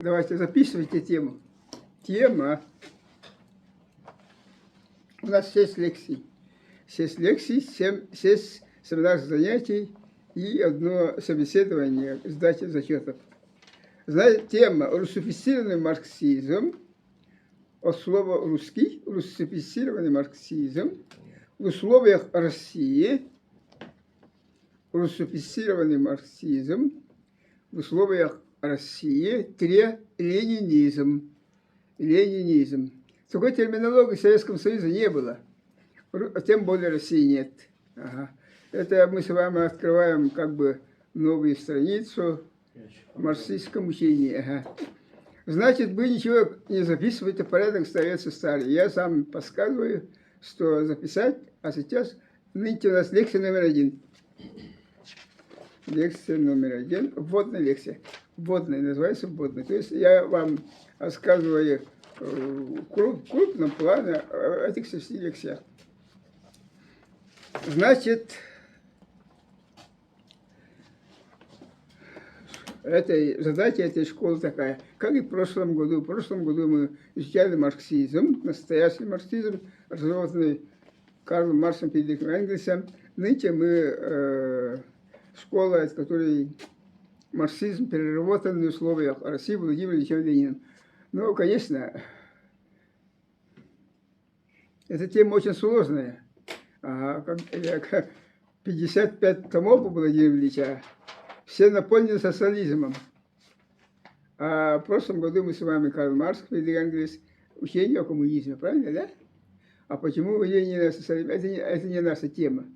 Давайте записывайте тему. Тема. У нас 6 лекций. 6 лекций, 6 семинарных занятий и одно собеседование, сдача зачетов. Знаете, тема «Русифицированный марксизм», от слова «русский», русифицированный марксизм в условиях России, русифицированный марксизм в условиях России, ленинизм. Ленинизм. Такой терминологии в Советском Союзе не было, тем более России нет. Ага. Это мы с вами открываем как бы новую страницу в марксистском учении. Ага. Значит, вы ничего не записываете, порядок остается старый. Я сам подсказываю, что записать, а сейчас нынче у нас лекция номер 1. Лекция номер 1, вводная лекция. Вводная, называется вводная. То есть я вам рассказываю в крупном плане о этих 6 лекциях. Значит, задача этой школы такая, как и в прошлом году. В прошлом году мы изучали марксизм, настоящий марксизм, разработанный Карлом Марксом, Фридрихом Энгельсом. Нынче мы школа, из которой марксизм переработан в условиях России Владимиром Ильичем Лениным. Ну, конечно, эта тема очень сложная. 55 томов у Владимира Ильича, все наполнены социализмом. А в прошлом году мы с вами Карл Маркс, Фридрих Энгельс, учение о коммунизме, правильно, да? А почему Ленин социализм? Это не наша тема.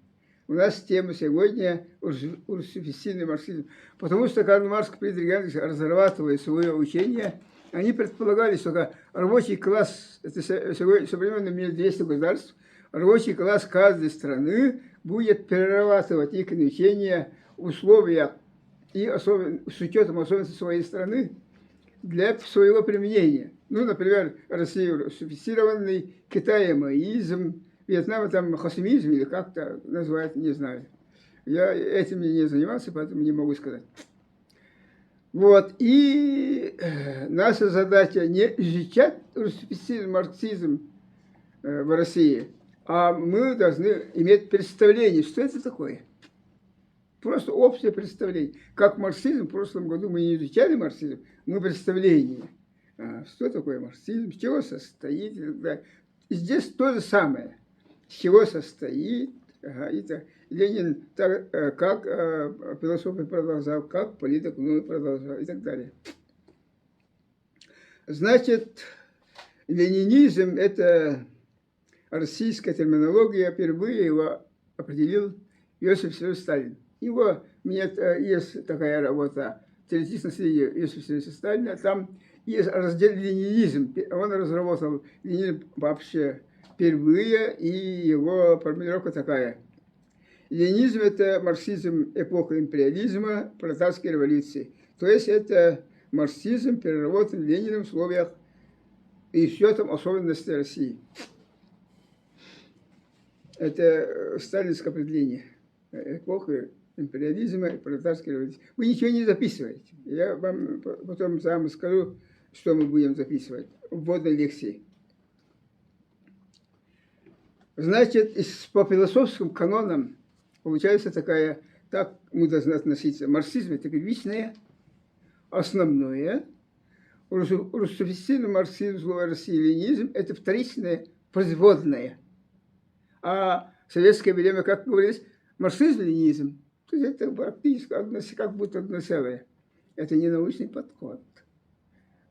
У нас тема сегодня русифицированный марксизм. Потому что Карл Маркс, Фридрих Энгельс, разрабатывая свое учение, они предполагали, что рабочий класс, это современный мир 200 государств, рабочий класс каждой страны будет перерабатывать их учения в условиях и с учетом особенностей своей страны для своего применения. Ну, например, Россия русифицированный, Китай маоизм, Вьетнам там хасимизм или как-то называют, не знаю. Я этим не занимался, поэтому не могу сказать. Вот, и наша задача не изучать русифицированный марксизм в России, а мы должны иметь представление, что это такое. Просто общее представление. Как марксизм, в прошлом году мы не изучали марксизм, мы представление. Что такое марксизм, с чего состоит. И здесь то же самое. С чего состоит. Ленин как философ продолжал, как политик продолжал и так далее. Значит, ленинизм – это российская терминология, впервые его определил Иосиф Виссарионович Сталин. Есть такая работа «Теоретическое наследие Иосифа Виссарионовича Сталина», там есть раздел ленинизм. Он разработал ленинизм вообще впервые, и его формулировка такая. Ленинизм – это марксизм эпохи империализма, пролетарской революции. То есть это марксизм, переработан Лениным в условиях и счетом особенностей России. Это сталинское определение эпохи империализма и пролетарской революции. Вы ничего не записываете. Я вам потом сам скажу, что мы будем записывать в вводной лекции. Значит, по философским канонам получается такая, так мы должны относиться. Марксизм – это первичное, основное. Русифицированный марксизм, слово России, ленинизм – это вторичное, производное. А в советское время, как говорилось, марксизм, ленинизм, то есть это практически как будто одно целое. Это не научный подход.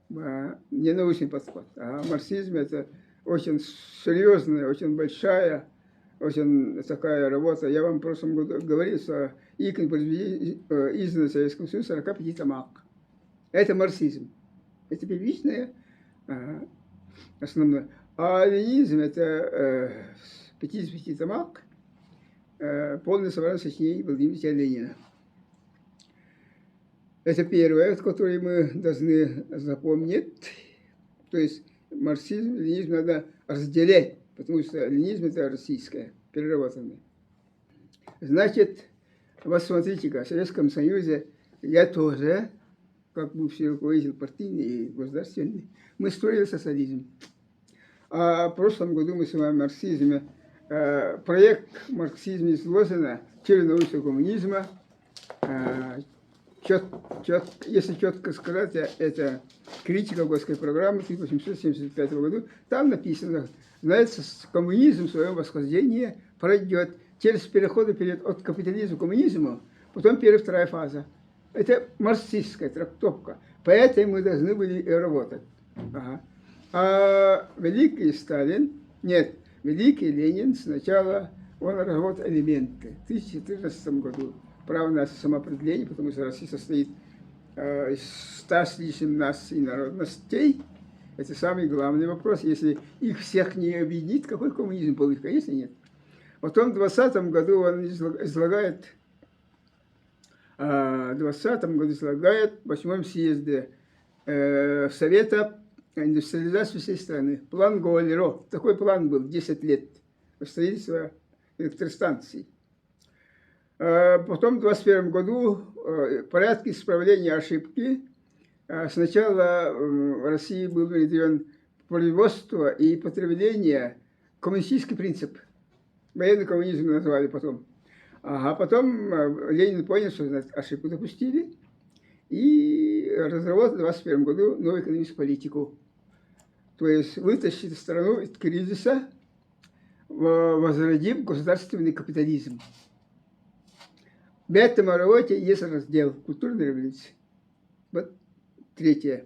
Не научный подход. А марксизм – это очень серьезная, очень большая, очень такая работа. Я вам в прошлом году говорил, что Икон издан в Советском Союзе 45 томах. Это марксизм. Это первичное, основное. А ленинизм – это 55 томах, полное собрание сочинений Владимира Ильича Ленина. Это первое, которое мы должны запомнить. То есть марксизм, ленинизм надо разделять, потому что ленинизм – это российское, переработанное. Значит, вот смотрите-ка, в Советском Союзе я тоже как бывший руководитель партийный и государственный, мы строили социализм. А в прошлом году мы с вами в марксизме, проект марксизма изложено через науку коммунизма. Если четко сказать, это критика Годской программы 1875 года. Там написано, знаете, коммунизм в своем восхождении пройдет через переходы от капитализма к коммунизму, потом первая, вторая фаза. Это марксистская трактовка. По этой мы должны были и работать. Ага. А великий Сталин, нет, великий Ленин сначала, он разработал элементы в 2014 году. Право на самоопределение, потому что Россия состоит из 100 с лишним наций и народностей. Это самый главный вопрос. Если их всех не объединить, какой коммунизм получится? Конечно, нет. Потом в 2020 году он излагает в 8-м съезде Совета индустриализации всей страны. План Голлеро. Такой план был 10 лет строительства электростанций. Потом в 2021 году порядки исправления ошибки. Сначала в России был внедрен производство и потребление, коммунистический принцип. Военный коммунизм назвали потом. А потом Ленин понял, что ошибку допустили, и разработал в 2021 году новую экономическую политику. То есть вытащить страну из кризиса, возродив государственный капитализм. В этом работе есть раздел культурной революции. Вот третий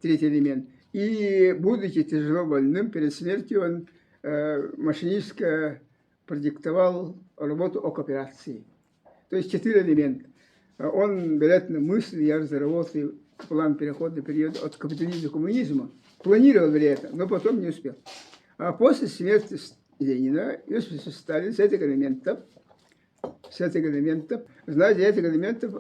элемент. И, будучи тяжело больным, перед смертью он машинистски продиктовал работу о кооперации. То есть 4 элемента. Он берет на мысль, я разработал план перехода периода от капитализма к коммунизму. Планировал это, но потом не успел. А после смерти Ленина Иосиф Сталин с этих элементов, знаете, этих элементов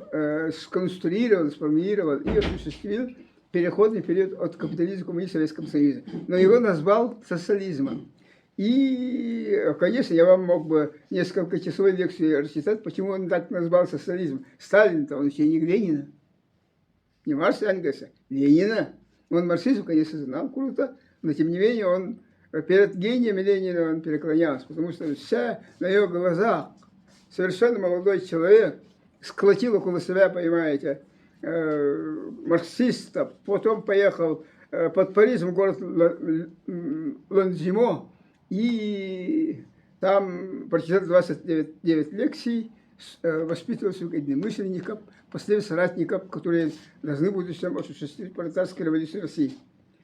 сконструировал, сформулировал и осуществил переходный период от капитализма к коммунизму в Советском Союзе. Но его назвал социализмом. И, конечно, я вам мог бы несколько часовой лекции рассчитать, почему он так назвал социализм. Сталин-то, он ученик Ленина. Не Маркса, Энгельса, Ленина. Он марксизм, конечно, знал круто, но тем не менее он перед гением Ленина он переклонялся, потому что вся на его глазах совершенно молодой человек сколотил около себя, понимаете, марксистов, потом поехал под Парижем в город Лондзимо, и там прочитал 29 лекций, воспитывал своих единомышленников, последних соратников, которые должны будут осуществить пролетарскую революцию России.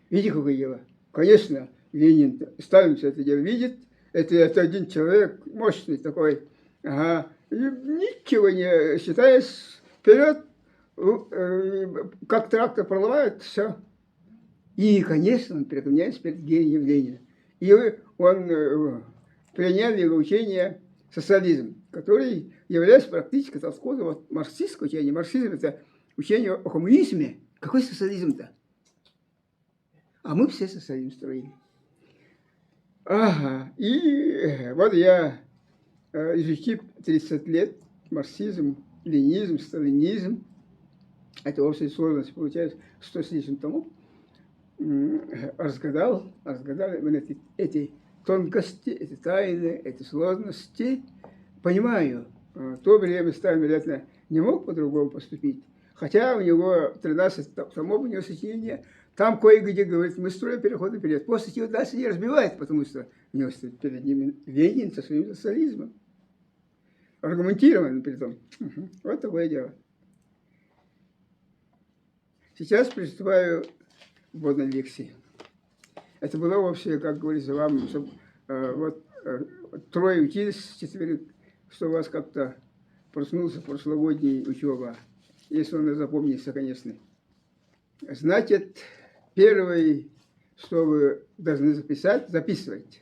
Видите, какое дело? Конечно, Ленин, Сталин все это дело видит, это один человек, мощный такой, ага, и ничего не считаясь, вперед, как трактор проломает, все. И, конечно, он преклоняется перед гением Ленина. И он принял его учение социализм, который является практически отходом от марксистского учения. Марксизм – это учение о коммунизме. Какой социализм-то? А мы все социализм строили. Ага. И вот я, изучив 30 лет марксизм, ленизм, сталинизм, это общая сложность получается 100 с лишним томов, разгадал эти тонкости, эти тайны, эти сложности. Понимаю, в то время Сталин, вероятно, не мог по-другому поступить. Хотя у него 13 томов, у него сочинения, там кое-где говорит, мы строим переходный период. После чего дальше не разбивает, потому что у него стоит перед ними Ленин со своим социализмом. Аргументированно при том. Вот такое дело. Сейчас приступаю к вводной лекции. Это было вообще, как говорится, вам, чтобы, вот трое учились, четверых, что у вас как-то проснулся прошлогодний учеба, если он запомнится, конечно. Значит, первый, что вы должны записать, записывайте.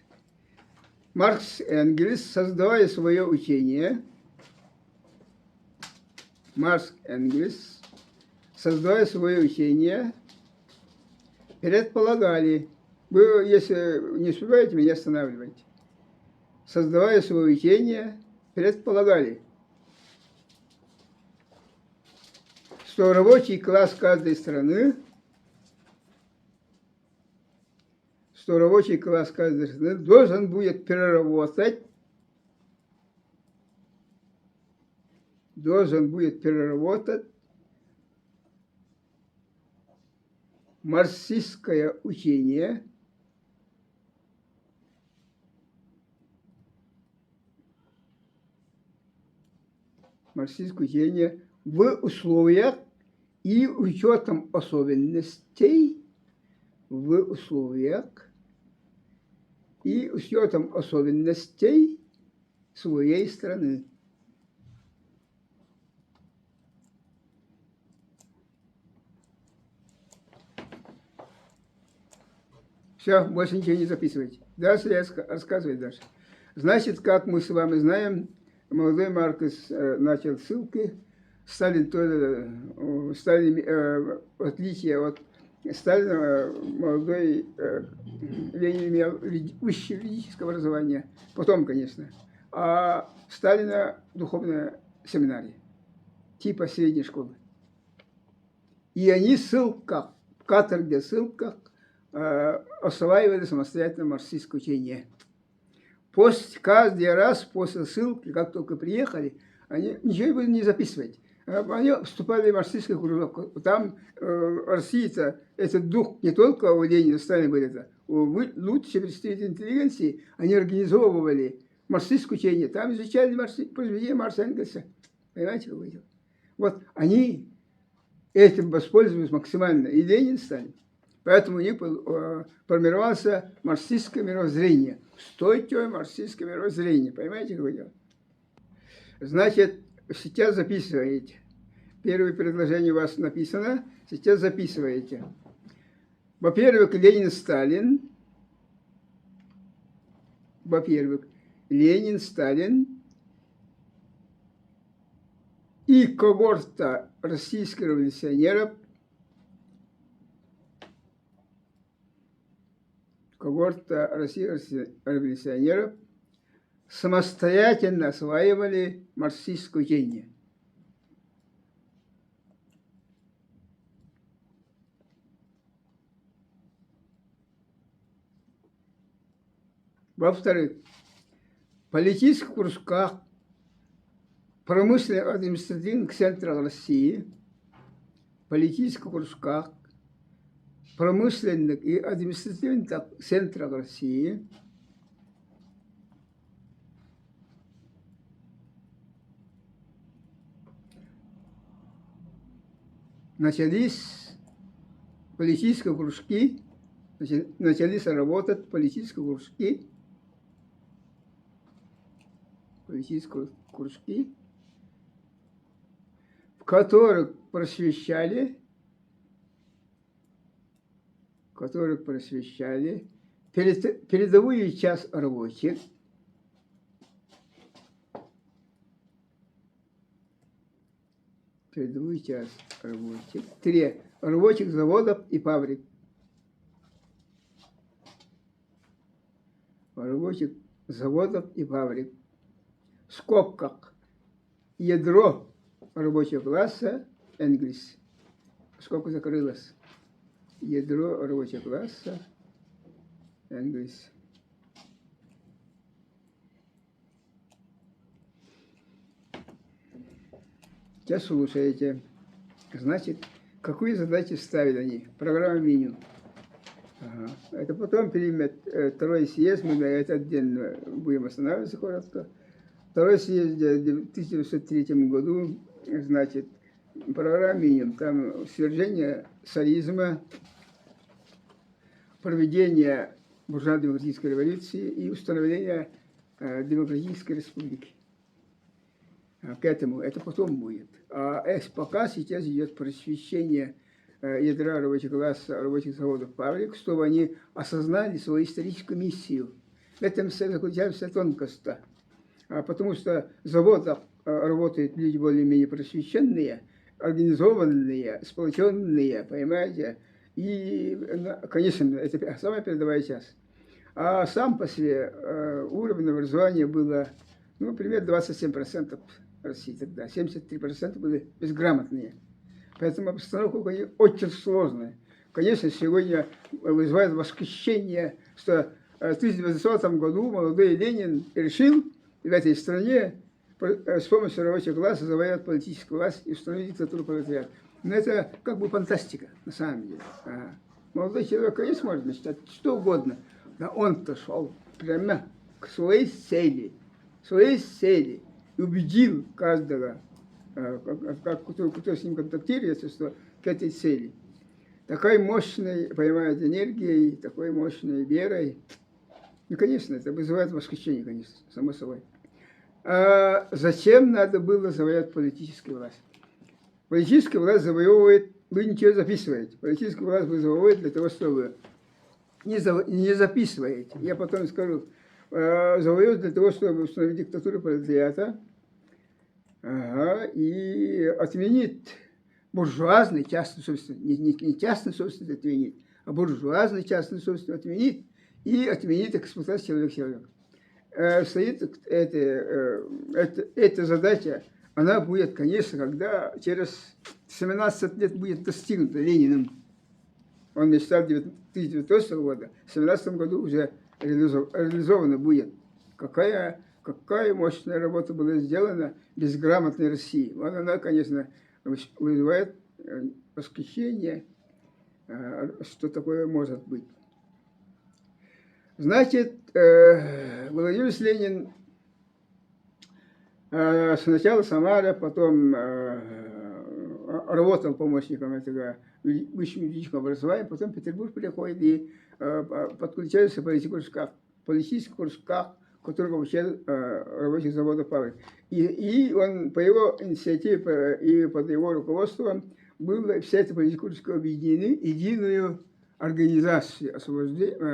Маркс и Энгельс, создавая свое учение, предполагали, вы, если не успеваете, меня останавливайте. Создавая свое учение, предполагали, что рабочий класс каждой страны, должен будет переработать марксистское учение в условиях и учетом особенностей своей страны. Все, больше ничего не записывайте. Дальше я рассказываю дальше. Значит, как мы с вами знаем, молодой Маркс начал ссылки. Сталин тоже, в отличие от Сталина, молодой Ленин имел высшее юридическое образование. Потом, конечно. А Сталина духовная семинария, типа средней школы. И они в каторге ссылках осваивали самостоятельно марксистское учение. Каждый раз после ссылки, как только приехали, они ничего не записывать. Они вступали в марксистский кружок. Там Россия-то, этот дух не только у Ленина, Сталина был это, лучшие представители интеллигенции, они организовывали марксистское учение. Там изучали произведения Маркса и Энгельса. Понимаете, какое дело? Вот они этим воспользовались максимально. И Ленин, и Сталин. Поэтому у них формировалось марксистское мировоззрение. Стойкое марксистское мировоззрение. Понимаете, какое дело? Значит, сейчас записываете. Первое предложение у вас написано. Сейчас записываете. Во-первых, Ленин, Сталин. И когорта российских революционеров самостоятельно осваивали марксистское учение. Во-вторых, в политических кружках промышленных административных центрах России, промышленных и административных центрах России начались работать политические кружки, в которых просвещали передовую часть рабочих, рабочих заводов и фабрик. В скобках ядро рабочего класса Энгельс. Скобка закрылась. Ядро рабочего класса Энгельс. Сейчас слушаете. Значит, какую задачу ставили они? Программа меню. Ага. Это потом примет второй съезд, мы на это отдельно будем останавливаться коротко. Второй съезд в 1903 году, значит, программа минимум, там свержение царизма, проведение буржуазно-демократической революции и установление демократической республики. К этому, это потом будет. А пока сейчас идет просвещение ядра рабочего класса, рабочих заводов, фабрик, чтобы они осознали свою историческую миссию. В этом заключается тонкость-то. Потому что в заводах работают люди более-менее просвещенные, организованные, сплоченные, понимаете? И, конечно, это самая передовая часть. А сам по себе уровень образования было, примерно 27% России тогда. 73% были безграмотные. Поэтому обстановка очень сложная. Конечно, сегодня вызывает восхищение, что в 1900 году молодой Ленин решил в этой стране с помощью рабочего класса завоевать политическую власть и установить диктатуру пролетариата. Но это как бы фантастика, на самом деле. Молодой человек, конечно, может мечтать что угодно, но он-то шел прямо к своей цели, и убедил каждого, кто с ним контактирует, что к этой цели. Такой мощной, понимаете, энергией, такой мощной верой. Ну, конечно, это вызывает восхищение, конечно, само собой. А зачем надо было завоевать политическую власть? Политическая власть завоевывает, вы ничего записываете. Политическая власть вы завоевываете для того, чтобы не записываете. Я потом скажу, завоевывает для того, чтобы установить диктатуру пролетариата и отменить буржуазный частный собственность, не частный собственность отменить, а буржуазный частный собственность отменить и отменить эксплуатацию человека. Стоит эта задача, она будет, конечно, когда через 17 лет будет достигнута Лениным. Он мечтал 1990 года, в 17 году уже реализована будет. Какая мощная работа была сделана безграмотной России. Вот она, конечно, вызывает восхищение, что такое может быть. Значит, Владимир Ленин сначала в Самаре, потом работал помощником этого высшего юридического образования, потом в Петербург приходит и подключается к политический кружках, который обучает рабочих заводов фабрик. И он по его инициативе и под его руководством было вся эта политическая кружка объединены в единую организацию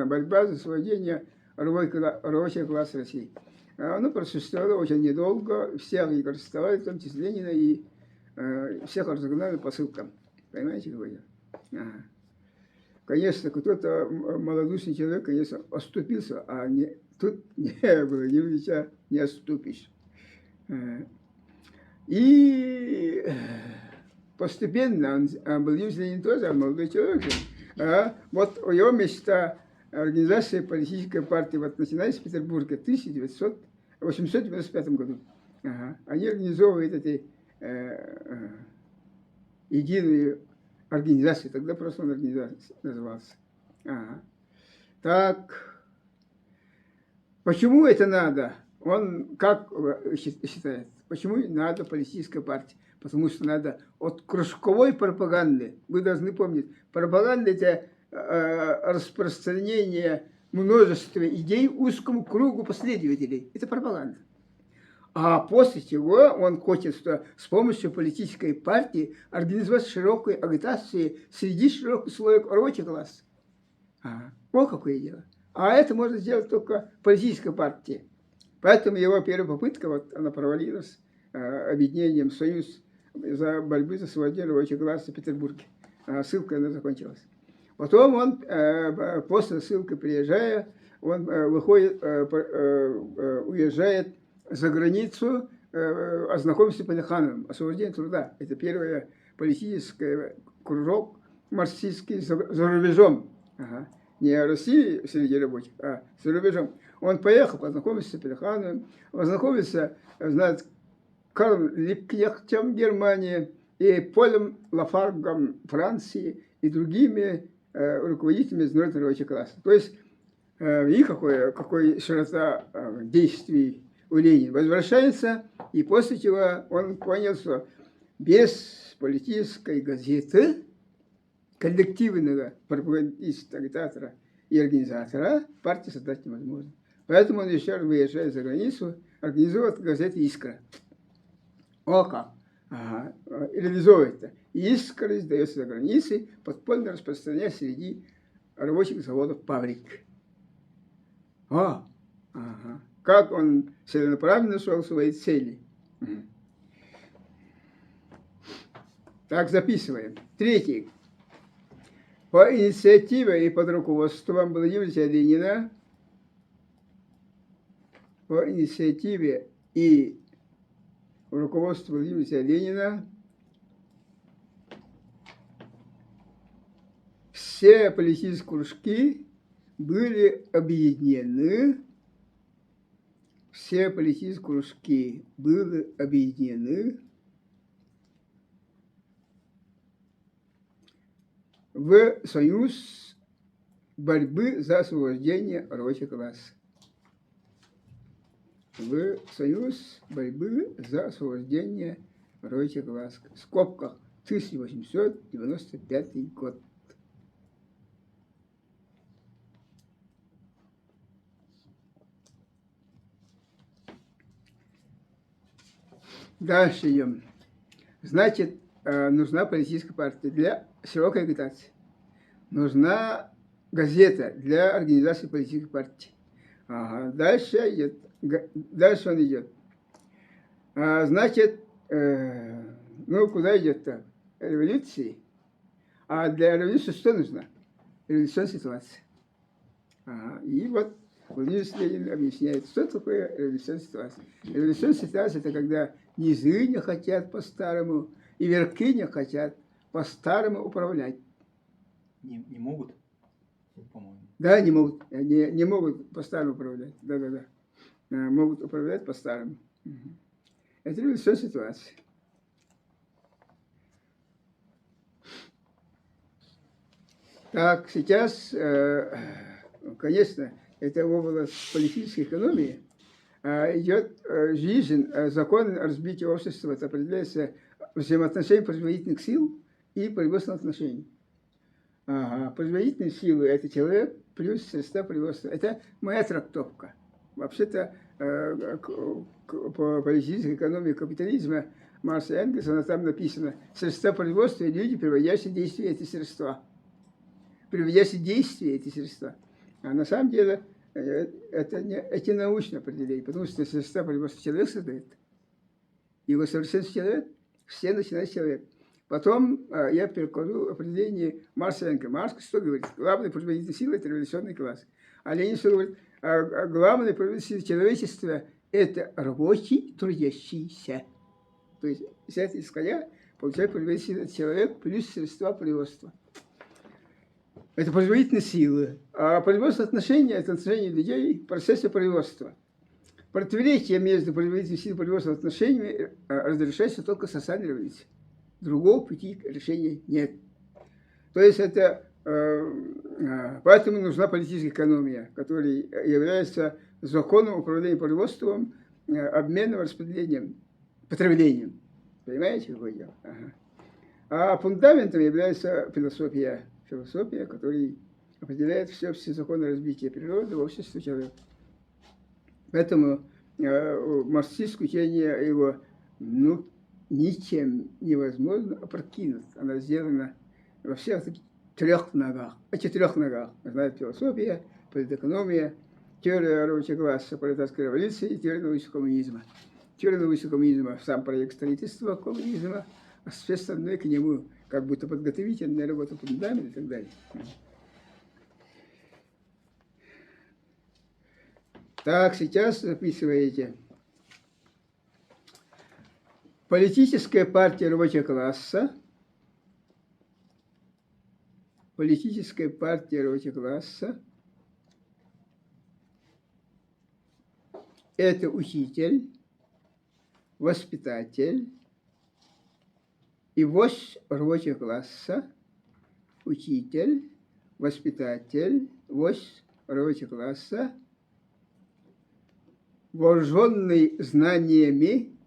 борьба за освобождение рабочего класса России. Оно просуществовало очень недолго, всех их арестовали, в том числе Ленина, и всех разогнали по ссылкам. Понимаете, какое дело? Конечно, кто-то малодушный человек, конечно, оступился, а тут Владимир Ильича не оступишь. И постепенно Владимир Ленин тоже молодой человек. Вот его мечта организации политической партии вот, начинается в Петербурге в 1895 году. Они организовывают эти единую организацию, тогда просто он организация назывался. Так, почему это надо? Он как считает? Почему надо политическая партия? Потому что надо от кружковой пропаганды, вы должны помнить, пропаганда – это распространение множества идей узкому кругу последователей. Это пропаганда. А после чего он хочет, что с помощью политической партии организовать широкую агитацию среди широкого слоя рабочего класса. Вот какое дело. А это можно сделать только политической партии. Поэтому его первая попытка, вот она провалилась объединением «Союз за борьбу за освобождение рабочего класса в Петербурге». Ссылкой она закончилась. Потом он, после ссылки приезжая, он уезжает за границу, ознакомиться с Плехановым, освобождение труда. Это первый политический кружок марксистский за рубежом. Не в России среди рабочих, а за рубежом. Он поехал, познакомился с Плехановым, познакомился, знает, Карлом Липкнехтем Германии и Полем Лафаргом Франции и другими руководителями международного рабочего класса. То есть, и какой широта действий у Ленина. Возвращается, и после чего он понял, что без политической газеты, коллективного пропагандиста, агитатора и организатора партии создать невозможно. Поэтому он еще раз выезжает за границу, организует газету «Искра». О как! Реализовывается. «Искра» издается за границей, подпольно распространяясь среди рабочих заводов фабрик. Как он целенаправленно шел своей цели. Так, записываем. Третий. По инициативе и под руководством Владимира Ильича Ленина, по инициативе и руководству Владимира Ильича Ленина все политические кружки были объединены, все политические кружки были объединены в союз борьбы за освобождение рабочего класса. В союз борьбы за освобождение рабочего класса. В скобках 1895 год. Дальше идем. Значит, нужна политическая партия для широкой агитации. Нужна газета для организации политической партии. Ага. Дальше идет. Дальше он идет. Значит, ну, куда идет-то? Революции. А для революции что нужно? Революционная ситуация. Ага. И вот Владимир Ленин объясняет, что такое революционная ситуация. Революционная ситуация – это когда низы не хотят по-старому, и верхи не хотят по-старому управлять. Не могут, по-моему. Да, не могут. Не могут по-старому управлять. Да. Могут управлять по-старому. Это революционная ситуация. Так, сейчас, конечно, это область политической экономии, идет жизнь, закон развития общества, это определяется взаимоотношением производительных сил и производственных отношений. Производительные силы – это человек плюс средства производства. Это моя трактовка. Вообще-то по политической экономии капитализма Маркса и Энгельса там написано средства производства и люди, приводящие в действие эти средства. Приводящие в действие эти средства. А на самом деле это научное определение, потому что средства производства человек создает. Его совершенствует человек, все начинают с человека. Потом я перекладу определение Маркса и Энгельса. Маркс что говорит? Главная производительная сила – это революционный класс. А Ленин что говорит? Главная производительная сила человечества – это рабочий, трудящийся. То есть, исходя, получается производительный человек плюс средства производства. Это производительные силы. А производственные отношения – это отношения людей в процессе производства. Противоречие между производительной силой и производственными отношениями разрешается только социальной революцией. Другого пути решения нет. То есть это поэтому нужна политическая экономия, которая является законом управления производством, обменом, распределением, потреблением. Понимаете, какое дело? А фундаментом является философия, которая определяет все законы развития природы, общества, человека. Поэтому марксистское учение его ничем невозможно опрокинуть. Она сделана во всех трех ногах, четырех ногах. Знаете, философия, политэкономия, теория рабочего класса, пролетарской революции и теория научного коммунизма. Теория научного коммунизма – сам проект строительства коммунизма, а все остальное к нему как будто подготовительная работа, фундамент и так далее. Так, сейчас записываете. Политическая партия рабочего класса. Политическая партия рабочего класса – это учитель, воспитатель и вождь рабочего класса, учитель, воспитатель, вождь рабочего класса, вооруженный знаниями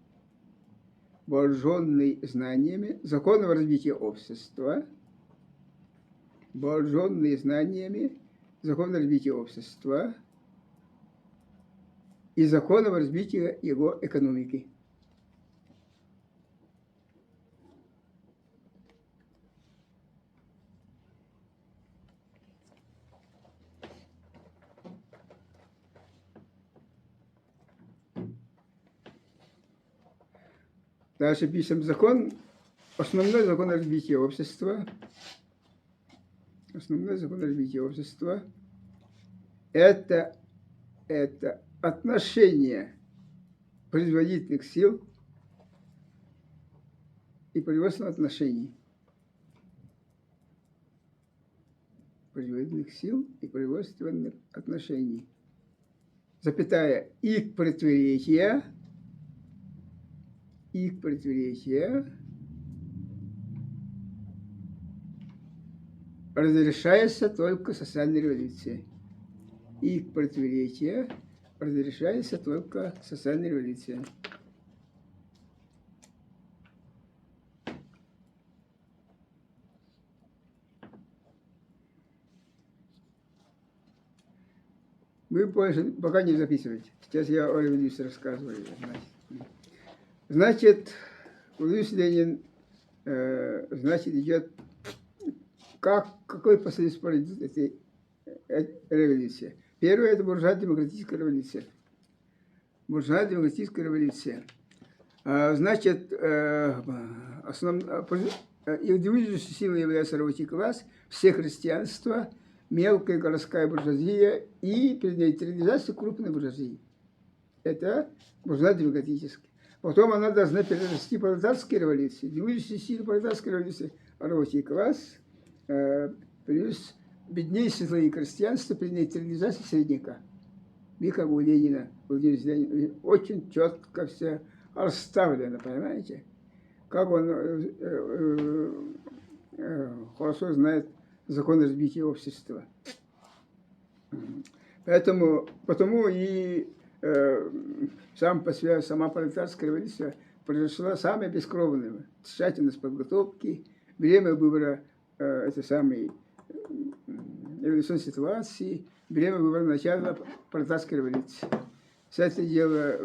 законов развития общества, вооруженный знаниями законов развития общества и законов развития его экономики. Дальше пишем основной закон развития общества. Основной закон развития общества – это отношение производительных сил и производственных отношений. производительных сил и производственных отношений, запятая, и к предтверия, разрешается только социальной революцией. И к противоречия разрешается только социальная революция. Вы пока не записываете. Сейчас я о революции рассказываю. Значит, Владимир Ленин, значит, идет, какой последствия пройдет этой революции. Первое – это буржуазно-демократическая революция. Буржуазно-демократическая революция. Значит, движущей силой является рабочий класс, все христианство, мелкая городская буржуазия и перенационализация крупной буржуазии. Это буржуазно-демократическая. Потом она должна перерасти пролетарской революции. Движущей силой пролетарской революции рабочий класс, плюс беднейшие слои крестьянства при нейтрализации средняка. И как у Ленина, Владимир Ленин, очень четко все расставлено, понимаете? Как он хорошо знает закон развития общества. Потому и сама пролетарская революция произошла самая бескровная. Тщательность подготовки, время выбора революционной ситуации, время выбора начала пролетарской революции. Кстати, дело,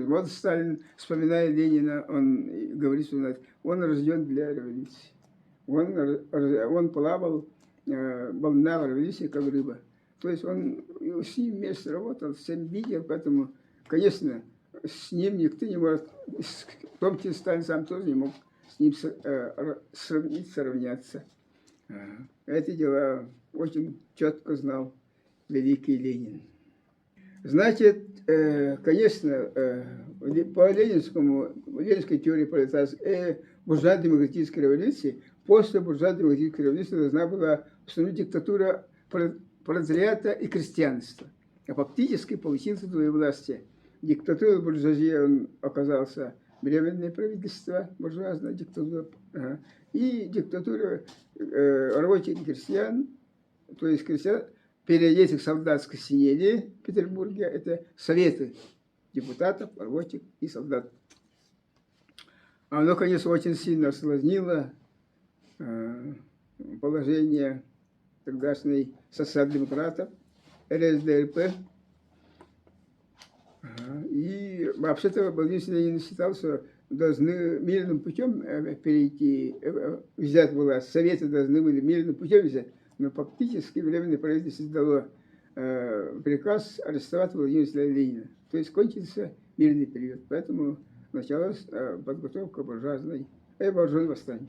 вот Сталин, вспоминая Ленина, он говорит, что он рожден для революции. Он плавал волна революции, как рыба. То есть он 7 месяцев работал, 7 видел, поэтому, конечно, с ним никто не может, в том числе Сталин сам тоже не мог с ним сравняться. Эти дела очень четко знал великий Ленин. Значит, конечно, по ленинской теории буржуазно-демократической революции, после буржуазно-демократической революции должна была установить диктатура пролетариата и крестьянства. А фактически получился двоевластие. Диктатура буржуазии, он оказался временное правительство, буржуазная диктатура, и диктатура рабочих и крестьян, то есть крестьян, переодетых в солдатской синели в Петербурге, это советы депутатов, рабочих и солдат. Оно, конечно, очень сильно осложнило положение тогдашней социал-демократов, РСДРП. И вообще-то Владимир Ленин считал, что должны мирным путем перейти, взять власть. Советы должны были мирным путем взять. Но фактически Временное правительство дало приказ арестовать Владимира Ленина. То есть кончился мирный период. Поэтому началась подготовка буржуазного восстания.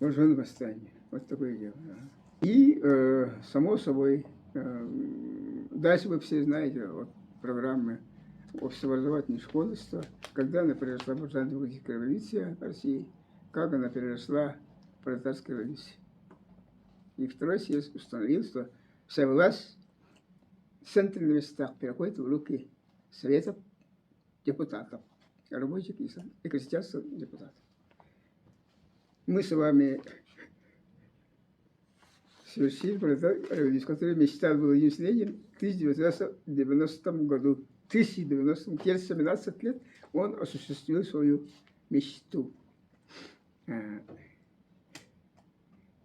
Буржуазное восстание. Вот такое дело. И, само собой, дальше вы все знаете вот, программы общеобразовательного школьства, когда она переросла буржуазно-демократическая революция в России, как она переросла пролетарская революция. И второй съезд установил, что вся власть в центральных местах переходит в руки советов депутатов, рабочих и крестьянских депутатов. Мы с вами совершили пролетарскую революцию, которую мечтал Владимир Ленин в 1990 году. В 1990, через 17 лет он осуществил свою мечту.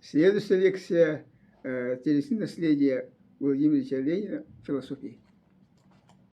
Следующая лекция «Телесное наследие Владимира Ленина в философии».